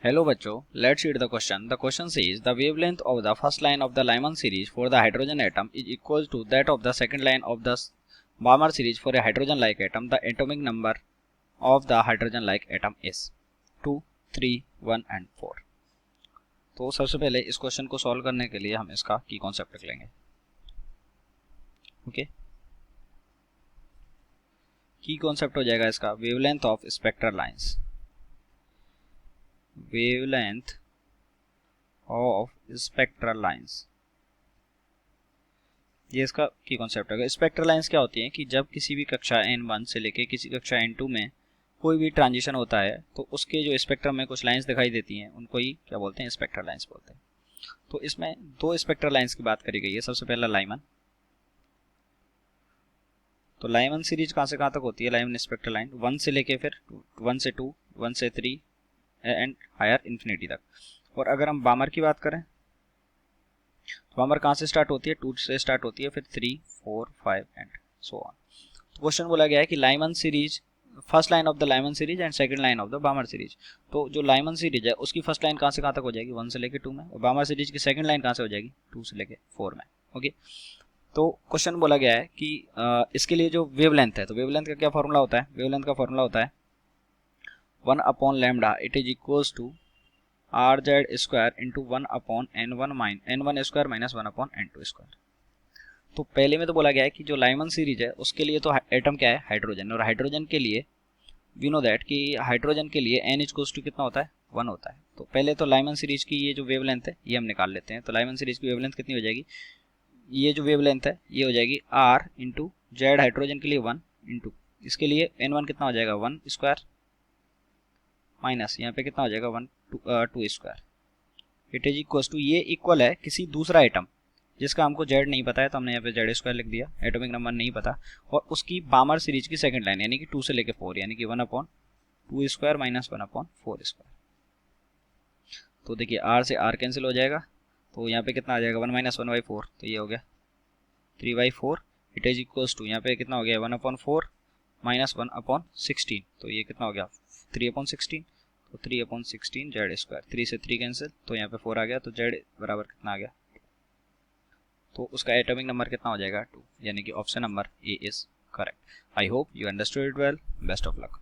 Hello बच्चों, let's read the question. The question says the wavelength of the first line of the Lyman series for the hydrogen atom is equal to that of the second line of the Balmer series for a hydrogen-like atom. The atomic number of the hydrogen-like atom is 2, 3, 1 and 4. तो सबसे पहले इस question को solve करने के लिए हम इसका की कॉन्सेप्ट रख लेंगे. ओके, की कॉन्सेप्ट हो जाएगा इसका wavelength of spectral lines. Wavelength of spectral lines, ये इसका की कॉन्सेप्ट है. स्पेक्ट्रल लाइंस क्या होती हैं कि जब किसी भी कक्षा N1 से लेके किसी कक्षा N2 में कोई भी ट्रांजिशन होता है तो उसके जो स्पेक्ट्रम में कुछ लाइंस दिखाई देती हैं उनको ही क्या बोलते हैं, स्पेक्ट्रल लाइंस बोलते हैं. तो इसमें दो स्पेक्ट्रल लाइंस की बात करी गई है. सबसे पहला लाइमन. तो लाइमन सीरीज कहाँ से कहाँ तक होती है? लाइमन स्पेक्ट्रल लाइन 1 से लेके फिर 1 से 2, 1 से 3 एंड हायर इन्फिनिटी तक. और अगर हम बामर की बात करें तो बामर कहाँ से स्टार्ट होती है? 2 से स्टार्ट होती है, फिर 3, 4, 5 एंड सो ऑन. तो क्वेश्चन बोला गया है कि Lyman series, first line of the Lyman series and second line of the बामर series. तो जो लाइमन सीरीज है उसकी फर्स्ट लाइन कहाँ से कहाँ तक हो जाएगी? 1 से लेके 2 में. और बामर सीरीज की सेकंड लाइन कहाँ से हो जाएगी? 2 से लेके 4 में. ओके, तो क्वेश्चन बोला गया है कि इसके लिए जो वेवलेंथ है, तो वेवलेंथ का क्या फॉर्मूला होता है? वेवलेंथ का फॉर्मूला होता है 1 upon lambda it is equals to RZ square into 1 upon N1 square minus 1 upon N2 square. तो पहले में तो बोला गया है कि जो लाइमन सीरीज है उसके लिए तो एटम क्या है? हाइड्रोजन. और हाइड्रोजन के लिए वी नो दैट कि हाइड्रोजन के लिए N इक्वल्स टू कितना होता है? 1 होता है. तो पहले तो लाइमन सीरीज की ये जो वेवलेंथ है ये हम निकाल लेते हैं. तो लाइमन सीरीज की वेवलेंथ कितनी हो जाएगी? ये जो वेवलेंथ है ये हो जाएगी R इंटू जेड, हाइड्रोजन के लिए 1 इंटू इसके लिए N1 कितना हो जाएगा? 1 स्क्वायर माइनस यहाँ पे कितना हो जाएगा? 2 square. It is equal to, ये इक्वल है किसी दूसरा एटम जिसका हमको जेड नहीं पता है तो हमने यहाँ पे जेड स्क्वायर लिख दिया, एटॉमिक नंबर नहीं पता, और उसकी बामर सीरीज की सेकंड लाइन यानी कि 2 से लेके 4 यानी कि 1 upon 2 square minus 1 upon 4 square. तो देखिए R से R कैंसिल हो जाएगा, तो यहाँ पे कितना आ जाएगा? 1 माइनस 1/4, तो ये हो गया 3/4. इट इज इक्वल्स टू यहाँ पे कितना हो गया? 1 अपॉन 4 माइनस 1 अपॉन 16, तो ये कितना हो गया? 3 अपॉन 16. तो 3 अपॉन 16 जेड स्क्वायर, 3 से 3 कैंसिल, तो यहाँ पे 4 आ गया, तो जेड बराबर कितना आ गया? तो उसका एटॉमिक नंबर कितना हो जाएगा? 2, यानी कि option number A is correct. I hope you understood it well. Best of luck.